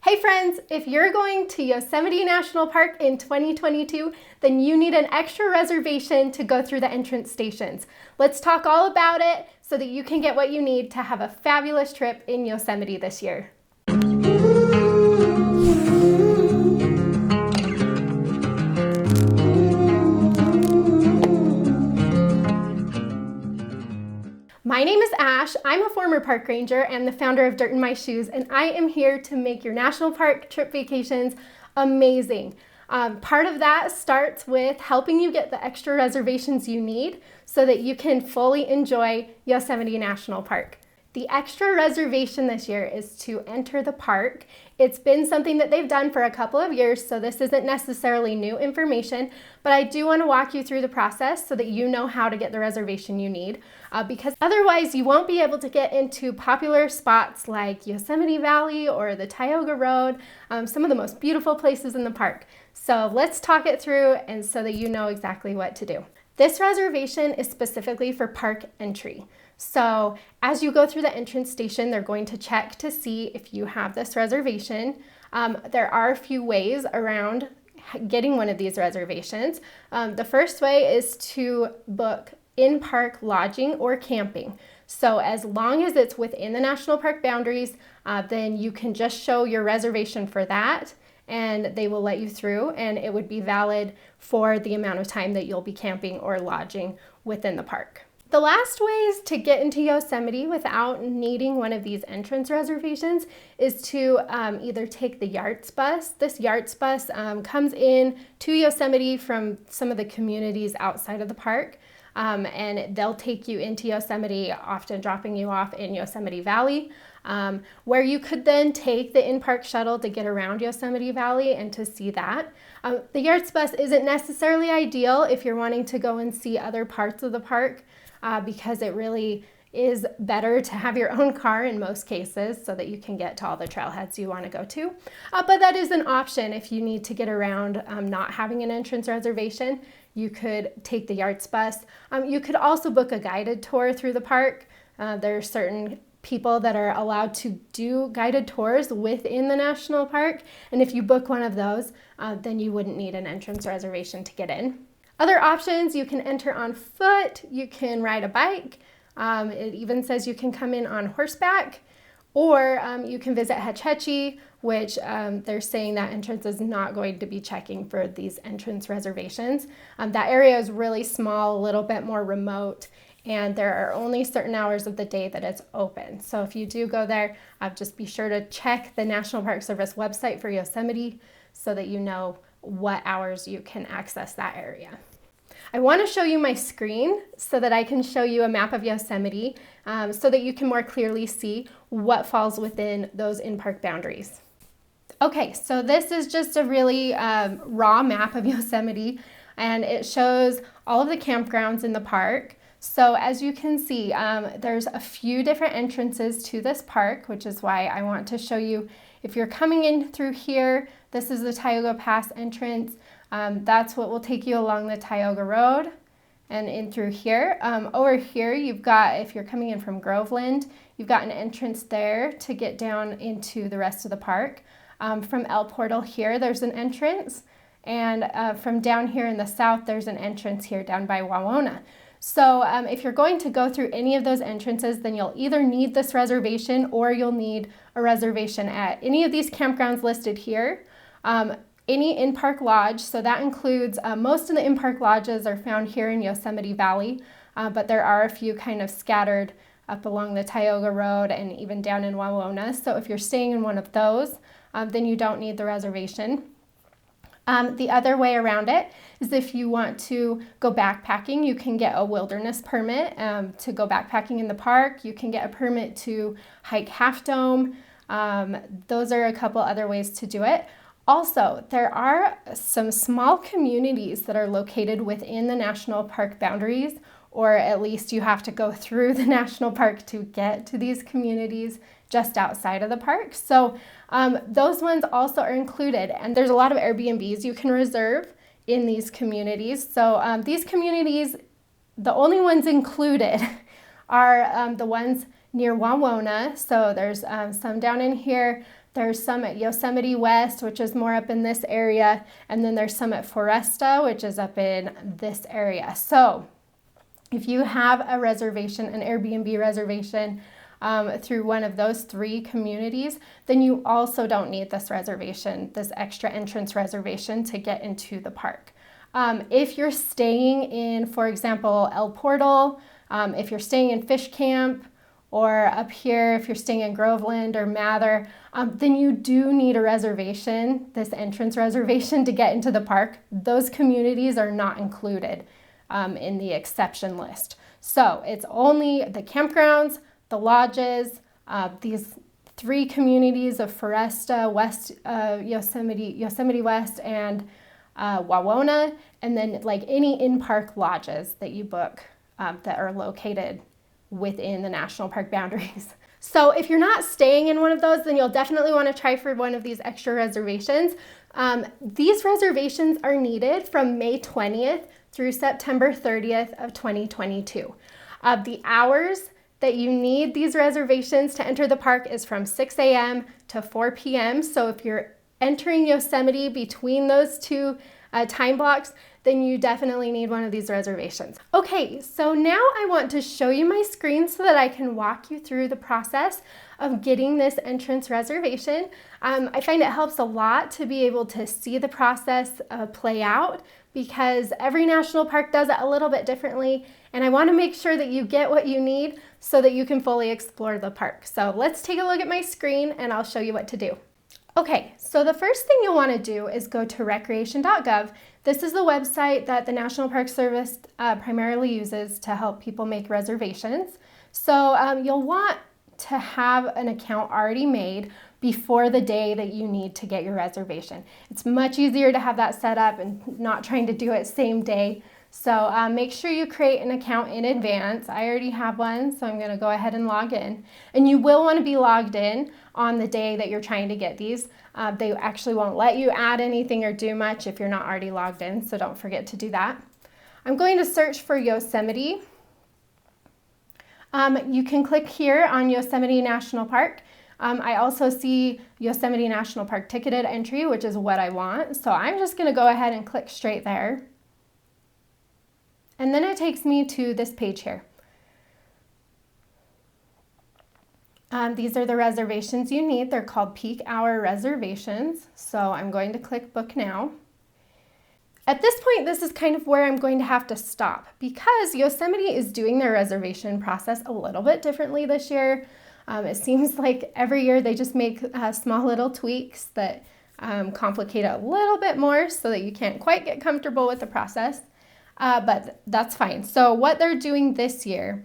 Hey friends, if you're going to Yosemite National Park in 2022, then you need an extra reservation to go through the entrance stations. Let's talk all about it so that you can get what you need to have a fabulous trip in Yosemite this year. My name is Ash. I'm a former park ranger and the founder of Dirt in My Shoes, and I am here to make your national park trip vacations amazing. Part of that starts with helping you get the extra reservations you need so that you can fully enjoy Yosemite National Park. The extra reservation this year is to enter the park. It's been something that they've done for a couple of years, so this isn't necessarily new information, but I do want to walk you through the process so that you know how to get the reservation you need, because otherwise you won't be able to get into popular spots like Yosemite Valley or the Tioga Road, some of the most beautiful places in the park. So let's talk it through and so that you know exactly what to do. This reservation is specifically for park entry. So as you go through the entrance station, they're going to check to see if you have this reservation. There are a few ways around getting one of these reservations. The first way is to book in-park lodging or camping. So as long as it's within the national park boundaries, then you can just show your reservation for that and they will let you through, and it would be valid for the amount of time that you'll be camping or lodging within the park. The last ways to get into Yosemite without needing one of these entrance reservations is to either take the Yarts bus. This Yarts bus comes in to Yosemite from some of the communities outside of the park, and they'll take you into Yosemite, often dropping you off in Yosemite Valley, where you could then take the in-park shuttle to get around Yosemite Valley and to see that. The Yarts bus isn't necessarily ideal if you're wanting to go and see other parts of the park, because it really is better to have your own car in most cases so that you can get to all the trailheads you want to go to. But that is an option if you need to get around not having an entrance reservation. You could take the Yarts bus. You could also book a guided tour through the park. There are certain people that are allowed to do guided tours within the national park, and if you book one of those, then you wouldn't need an entrance reservation to get in. Other options, you can enter on foot, you can ride a bike, it even says you can come in on horseback, or you can visit Hetch Hetchy, which they're saying that entrance is not going to be checking for these entrance reservations. That area is really small, a little bit more remote, and there are only certain hours of the day that it's open. So if you do go there, just be sure to check the National Park Service website for Yosemite so that you know what hours you can access that area. I want to show you my screen so that I can show you a map of Yosemite so that you can more clearly see what falls within those in-park boundaries. Okay, so this is just a really raw map of Yosemite, and it shows all of the campgrounds in the park. So as you can see, there's a few different entrances to this park, which is why I want to show you. If you're coming in through here, this is the Tioga Pass entrance. That's what will take you along the Tioga Road and in through here. Over here, you've got, if you're coming in from Groveland, you've got an entrance there to get down into the rest of the park. From El Portal here, there's an entrance. And from down here in the south, there's an entrance here down by Wawona. So if you're going to go through any of those entrances, then you'll either need this reservation or you'll need a reservation at any of these campgrounds listed here. Any in-park lodge, so that includes most of the in-park lodges are found here in Yosemite Valley, but there are a few kind of scattered up along the Tioga Road and even down in Wawona. So if you're staying in one of those, then you don't need the reservation. The other way around it is if you want to go backpacking, you can get a wilderness permit to go backpacking in the park. You can get a permit to hike Half Dome. Those are a couple other ways to do it. Also, there are some small communities that are located within the national park boundaries, or at least you have to go through the national park to get to these communities just outside of the park. So those ones also are included, and there's a lot of Airbnbs you can reserve in these communities. So these communities, the only ones included are the ones near Wawona. So there's some down in here. There's some at Yosemite West, which is more up in this area, and then there's some at Foresta, which is up in this area. So if you have a reservation, an Airbnb reservation through one of those 3 communities, then you also don't need this reservation, this extra entrance reservation to get into the park. If you're staying in, for example, El Portal, if you're staying in Fish Camp, or up here, if you're staying in Groveland or Mather, then you do need a reservation, this entrance reservation, to get into the park. Those communities are not included in the exception list. So it's only the campgrounds, the lodges, these 3 communities of Foresta, West Yosemite West, and Wawona, and then like any in-park lodges that you book that are located within the national park boundaries. So if you're not staying in one of those, then you'll definitely want to try for one of these extra reservations. These reservations are needed from May 20th through September 30th of 2022. The hours that you need these reservations to enter the park is from 6 a.m. to 4 p.m. So if you're entering Yosemite between those 2 time blocks, then you definitely need one of these reservations. Okay, so now I want to show you my screen so that I can walk you through the process of getting this entrance reservation. I find it helps a lot to be able to see the process play out, because every national park does it a little bit differently, and I want to make sure that you get what you need so that you can fully explore the park. So let's take a look at my screen and I'll show you what to do. Okay, so the first thing you'll want to do is go to Recreation.gov. This is the website that the National Park Service primarily uses to help people make reservations. So you'll want to have an account already made before the day that you need to get your reservation. It's much easier to have that set up and not trying to do it same day. So make sure you create an account in advance. I already have one, so I'm going to go ahead and log in. And you will want to be logged in on the day that you're trying to get these. They actually won't let you add anything or do much if you're not already logged in, so don't forget to do that. I'm going to search for Yosemite. You can click here on Yosemite National Park. I also see Yosemite National Park ticketed entry, which is what I want. So I'm just going to go ahead and click straight there. And then it takes me to this page here. These are the reservations you need. They're called peak hour reservations. So I'm going to click book now. At this point, this is kind of where I'm going to have to stop, because Yosemite is doing their reservation process a little bit differently this year. It seems like every year they just make small little tweaks that complicate it a little bit more so that you can't quite get comfortable with the process. But that's fine. So what they're doing this year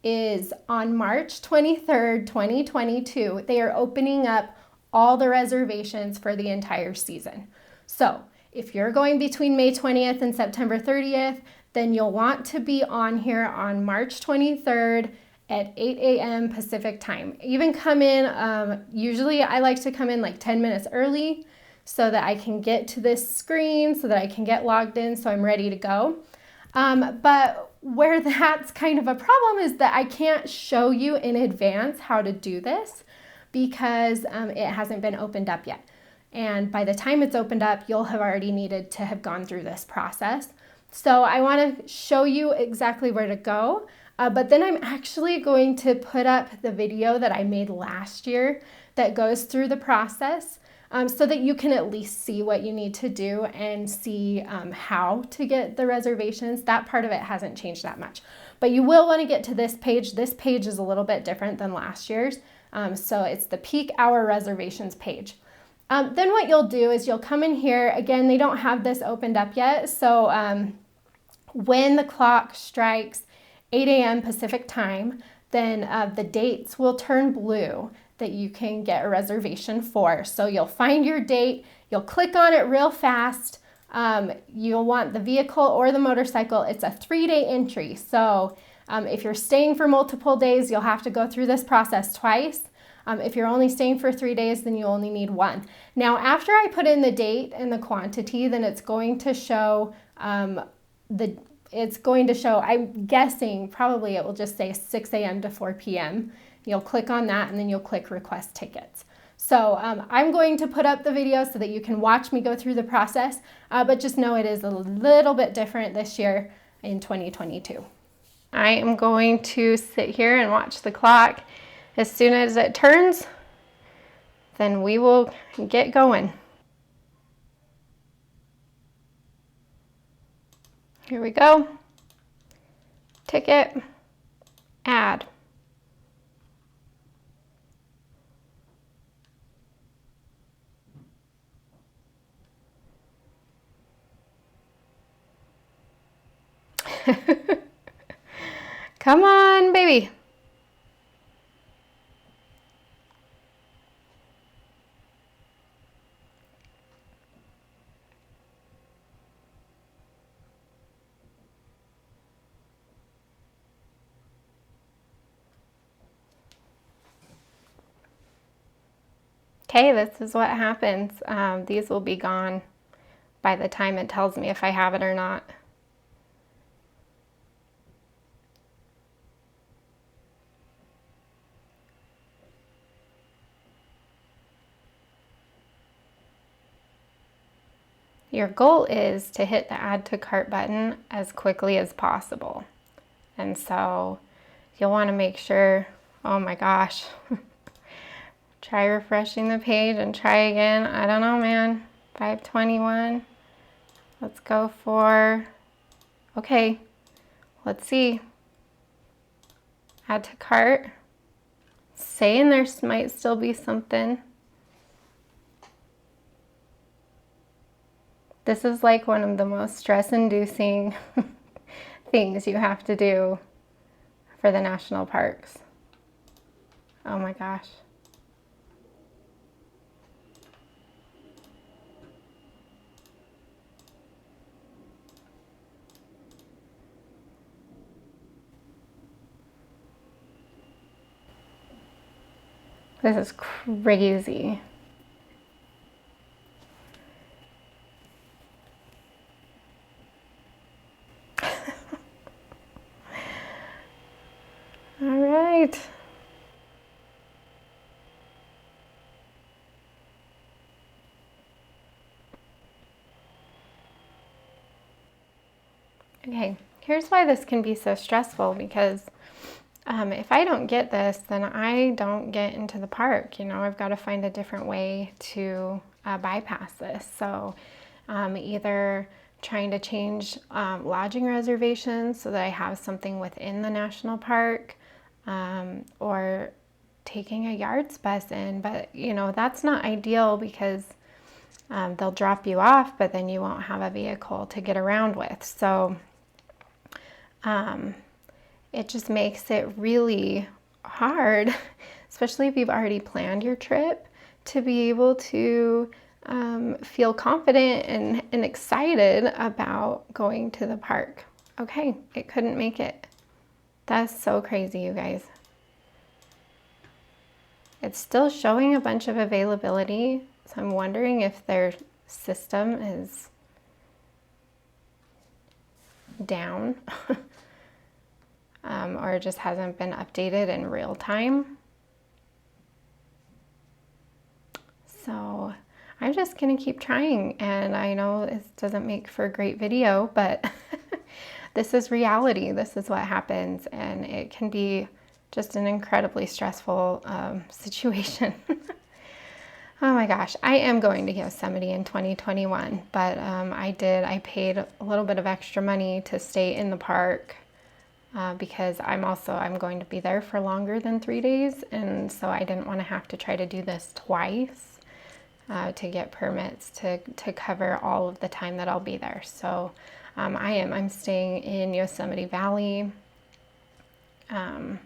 is on March 23rd, 2022, they are opening up all the reservations for the entire season. So if you're going between May 20th and September 30th, then you'll want to be on here on March 23rd at 8 a.m. Pacific time. Even come in, usually I like to come in like 10 minutes early so that I can get to this screen, so that I can get logged in, so I'm ready to go. But where that's kind of a problem is that I can't show you in advance how to do this, because it hasn't been opened up yet. And by the time it's opened up, you'll have already needed to have gone through this process. So I want to show you exactly where to go, but then I'm actually going to put up the video that I made last year that goes through the process, so that you can at least see what you need to do and see how to get the reservations. That part of it hasn't changed that much. But you will want to get to this page. This page is a little bit different than last year's. So it's the peak hour reservations page. Then what you'll do is you'll come in here. Again, they don't have this opened up yet. So when the clock strikes 8 a.m. Pacific time, then the dates will turn blue that you can get a reservation for. So you'll find your date, you'll click on it real fast. You'll want the vehicle or the motorcycle. It's a 3-day entry. So if you're staying for multiple days, you'll have to go through this process twice. If you're only staying for 3 days, then you only need one. Now, after I put in the date and the quantity, then it's going to show I'm guessing probably it will just say 6 a.m. to 4 p.m. You'll click on that and then you'll click request tickets. So I'm going to put up the video so that you can watch me go through the process, but just know it is a little bit different this year in 2022. I am going to sit here and watch the clock. As soon as it turns, then we will get going. Here we go. Ticket, add. Come on, baby. Okay, this is what happens. These will be gone by the time it tells me if I have it or not. Your goal is to hit the add to cart button as quickly as possible. And so you'll want to make sure, oh my gosh, try refreshing the page and try again. I don't know, man. 521. Let's go for, okay, let's see. Add to cart. Saying there might still be something. This is like one of the most stress-inducing things you have to do for the national parks. Oh my gosh. This is crazy. All right. Okay, here's why this can be so stressful, because if I don't get this, then I don't get into the park. You know, I've got to find a different way to bypass this. So either trying to change lodging reservations so that I have something within the national park, or taking a yards bus in. But, you know, that's not ideal because they'll drop you off, but then you won't have a vehicle to get around with. So it just makes it really hard, especially if you've already planned your trip, to be able to feel confident and excited about going to the park. Okay, it couldn't make it. That's so crazy, you guys. It's still showing a bunch of availability, so I'm wondering if their system is down. Or it just hasn't been updated in real time. So I'm just gonna keep trying, and I know this doesn't make for a great video, but this is reality. This is what happens, and it can be just an incredibly stressful situation. Oh my gosh, I am going to Yosemite in 2021, but I paid a little bit of extra money to stay in the park because I'm going to be there for longer than 3 days, and so I didn't want to have to try to do this twice to get permits to cover all of the time that I'll be there. So I'm staying in Yosemite Valley, and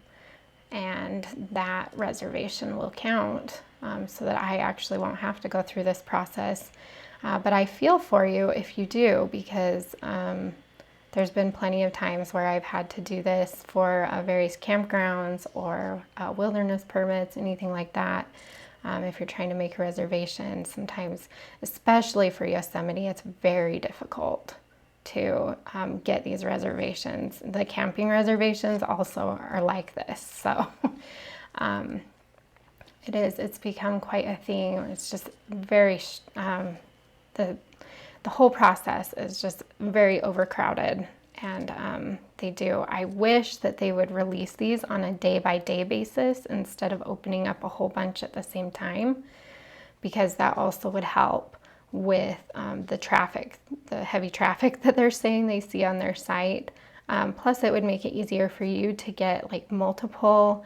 that reservation will count, so that I actually won't have to go through this process. But I feel for you if you do, because there's been plenty of times where I've had to do this for various campgrounds or wilderness permits, anything like that. If you're trying to make a reservation, sometimes, especially for Yosemite, it's very difficult to get these reservations. The camping reservations also are like this. So It is. It's become quite a thing. It's just very, the whole process is just very overcrowded. And I wish that they would release these on a day-by-day basis instead of opening up a whole bunch at the same time, because that also would help with the traffic, the heavy traffic that they're saying they see on their site. Plus, it would make it easier for you to get like multiple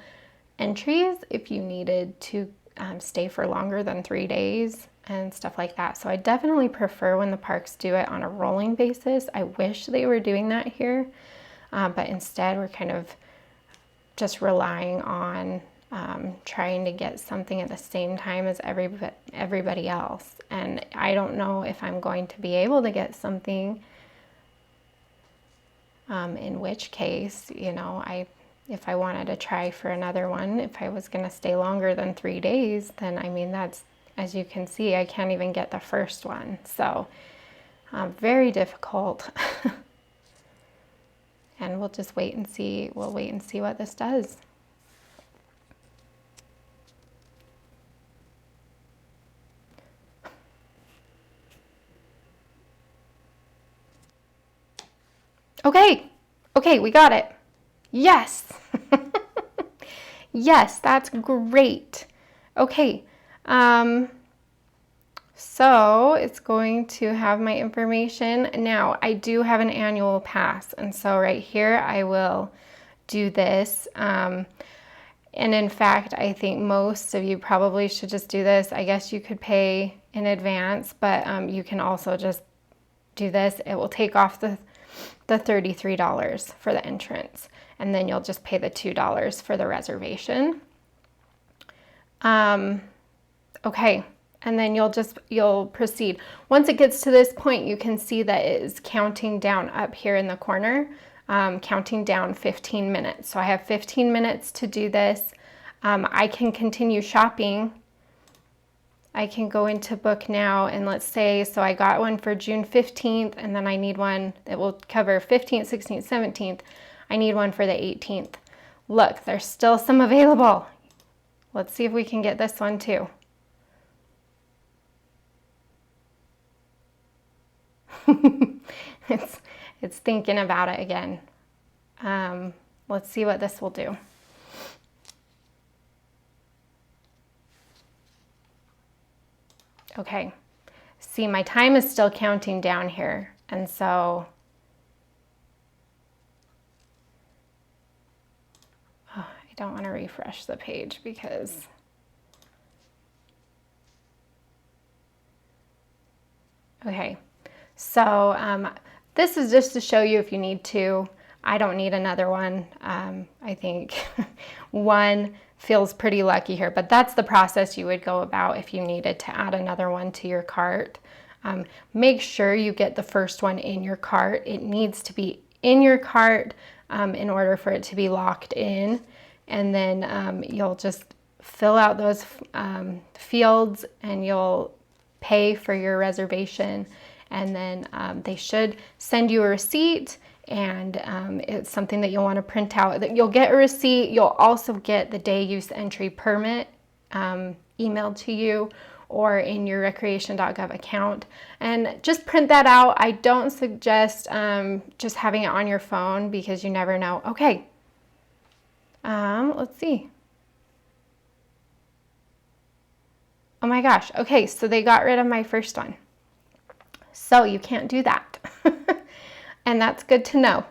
entries if you needed to stay for longer than 3 days and stuff like that. So I definitely prefer when the parks do it on a rolling basis. I wish they were doing that here, but instead we're kind of just relying on trying to get something at the same time as everybody else. And I don't know if I'm going to be able to get something, in which case, if I wanted to try for another one, if I was going to stay longer than 3 days, then I mean, that's, as you can see, I can't even get the first one. So very difficult. And we'll just wait and see. We'll wait and see what this does. Okay, we got it. Yes. Yes, that's great. Okay, so it's going to have my information. Now, I do have an annual pass, and so right here I will do this. And in fact, I think most of you probably should just do this. I guess you could pay in advance, but you can also just do this. It will take off the $33 for the entrance, and then you'll just pay the $2 for the reservation. Okay, and then you'll proceed. Once it gets to this point, you can see that it is counting down up here in the corner, counting down 15 minutes. So I have 15 minutes to do this. I can continue shopping. I can go into book now, and let's say, so I got one for June 15th, and then I need one that will cover 15th, 16th, 17th. I need one for the 18th. Look, there's still some available. Let's see if we can get this one too. It's thinking about it again. Let's see what this will do. Okay, see, my time is still counting down here, and so I don't want to refresh the page because okay, so this is just to show you if you need to. I don't need another one. I think one feels pretty lucky here, but that's the process you would go about if you needed to add another one to your cart. Make sure you get the first one in your cart. It needs to be in your cart in order for it to be locked in, and then you'll just fill out those fields, and you'll pay for your reservation, and then they should send you a receipt, and it's something that you'll want to print out. That you'll get a receipt. You'll also get the day use entry permit emailed to you or in your Recreation.gov account, and just print that out. I don't suggest just having it on your phone because you never know. Okay, let's see. Oh my gosh. Okay, so they got rid of my first one. So you can't do that. And that's good to know.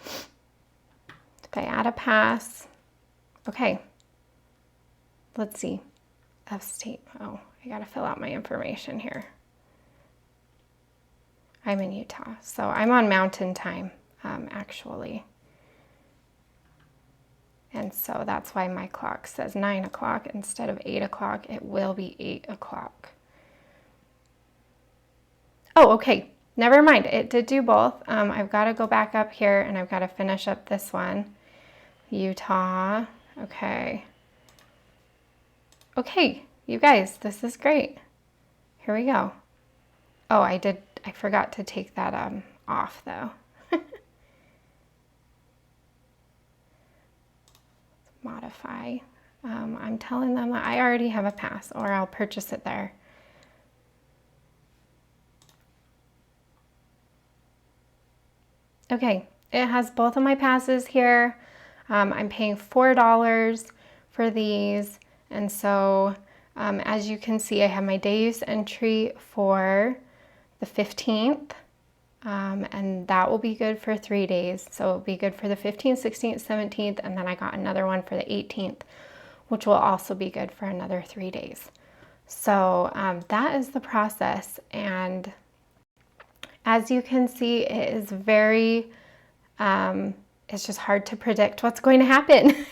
If I add a pass, okay, let's see. Upstate. Oh, I gotta fill out my information here. I'm in Utah, so I'm on Mountain Time, actually. And so that's why my clock says 9 o'clock instead of 8 o'clock. It will be 8 o'clock. Oh, okay. Never mind. It did do both. I've got to go back up here, and I've got to finish up this one. Utah. Okay. Okay, you guys, this is great. Here we go. Oh, I forgot to take that off, though. Modify. I'm telling them that I already have a pass, or I'll purchase it there. Okay, it has both of my passes here. I'm paying $4 for these, and so as you can see, I have my day use entry for the 15th, and that will be good for 3 days. So it'll be good for the 15th, 16th, 17th, and then I got another one for the 18th, which will also be good for another 3 days. So that is the process, and as you can see, it is very, it's just hard to predict what's going to happen.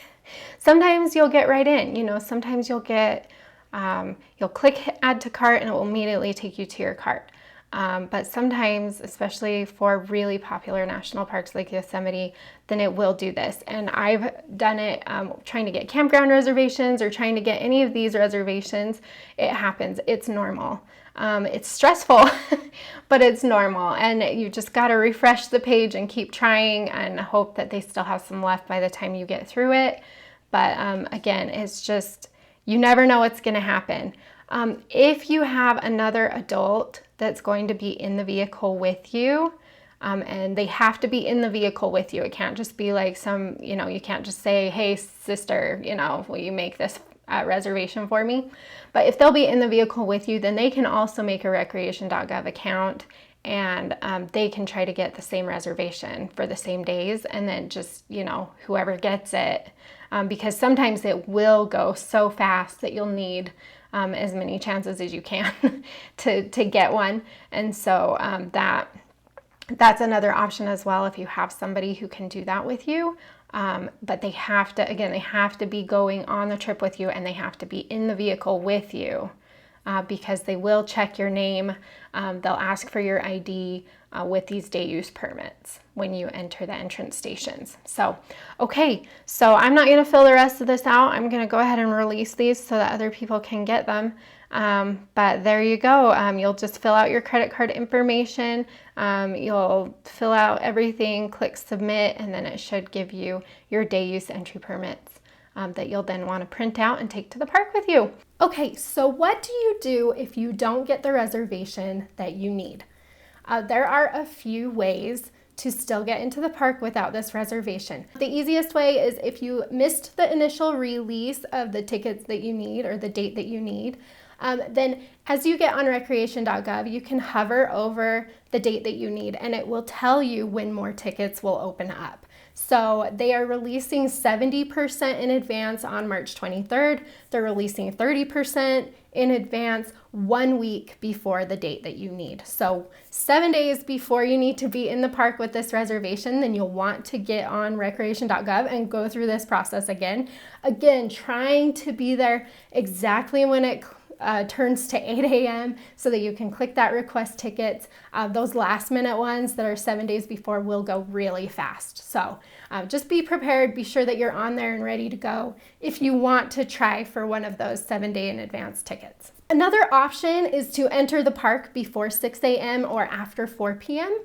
Sometimes you'll get right in, you know, sometimes you'll get, you'll click add to cart and it will immediately take you to your cart. But sometimes, especially for really popular national parks like Yosemite, then it will do this. And I've done it trying to get campground reservations or trying to get any of these reservations. It happens. It's normal. It's stressful, but it's normal. And you just got to refresh the page and keep trying and hope that they still have some left by the time you get through it. But again, it's just, you never know what's going to happen. If you have another adult that's going to be in the vehicle with you, and they have to be in the vehicle with you. It can't just be like some, you know, you can't just say, hey, sister, you know, will you make this reservation for me? But if they'll be in the vehicle with you, then they can also make a Recreation.gov account, and they can try to get the same reservation for the same days, and then just, you know, whoever gets it, because sometimes it will go so fast that you'll need as many chances as you can to get one. And so that's another option as well if you have somebody who can do that with you. But they have to, again, they have to be going on the trip with you, and they have to be in the vehicle with you, because they will check your name. They'll ask for your ID with these day use permits when you enter the entrance stations. So, okay, so I'm not going to fill the rest of this out. I'm going to go ahead and release these so that other people can get them. But there you go. You'll just fill out your credit card information. You'll fill out everything, click submit, and then it should give you your day use entry permits that you'll then want to print out and take to the park with you. Okay, so what do you do if you don't get the reservation that you need? There are a few ways to still get into the park without this reservation. The easiest way is if you missed the initial release of the tickets that you need or the date that you need, then as you get on Recreation.gov, you can hover over the date that you need and it will tell you when more tickets will open up. So they are releasing 70% in advance on March 23rd. They're releasing 30% in advance 1 week before the date that you need. So 7 days before you need to be in the park with this reservation, then you'll want to get on Recreation.gov and go through this process again. Again, trying to be there exactly when it turns to 8 a.m. so that you can click that request tickets. Those last minute ones that are 7 days before will go really fast. So just be prepared, be sure that you're on there and ready to go if you want to try for one of those 7-day in advance tickets. Another option is to enter the park before 6 a.m. or after 4 p.m.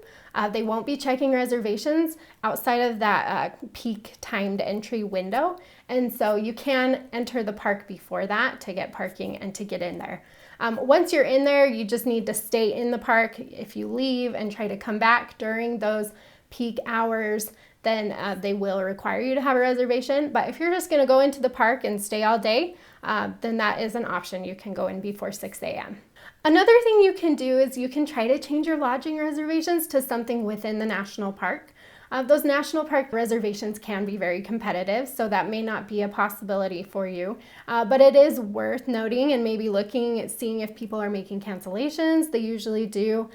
They won't be checking reservations outside of that peak timed entry window. And so you can enter the park before that to get parking and to get in there. Once you're in there, you just need to stay in the park. If you leave and try to come back during those peak hours, then they will require you to have a reservation. But if you're just going to go into the park and stay all day, then that is an option. You can go in before 6 a.m. Another thing you can do is you can try to change your lodging reservations to something within the national park. Those national park reservations can be very competitive, so that may not be a possibility for you. But it is worth noting and maybe looking at seeing if people are making cancellations. They usually do.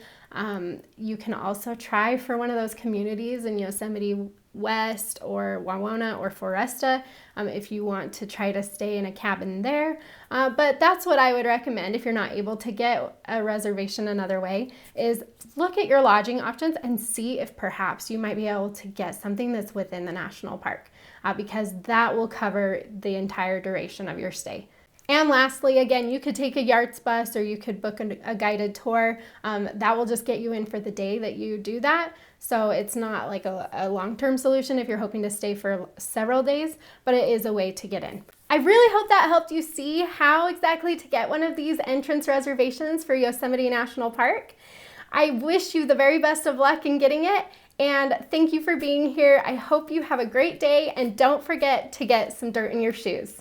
You can also try for one of those communities in Yosemite West or Wawona or Foresta if you want to try to stay in a cabin there. But that's what I would recommend if you're not able to get a reservation another way, is look at your lodging options and see if perhaps you might be able to get something that's within the national park, because that will cover the entire duration of your stay. And lastly, again, you could take a Yards bus or you could book a guided tour. That will just get you in for the day that you do that. So it's not like a long-term solution if you're hoping to stay for several days, but it is a way to get in. I really hope that helped you see how exactly to get one of these entrance reservations for Yosemite National Park. I wish you the very best of luck in getting it, and thank you for being here. I hope you have a great day, and don't forget to get some dirt in your shoes.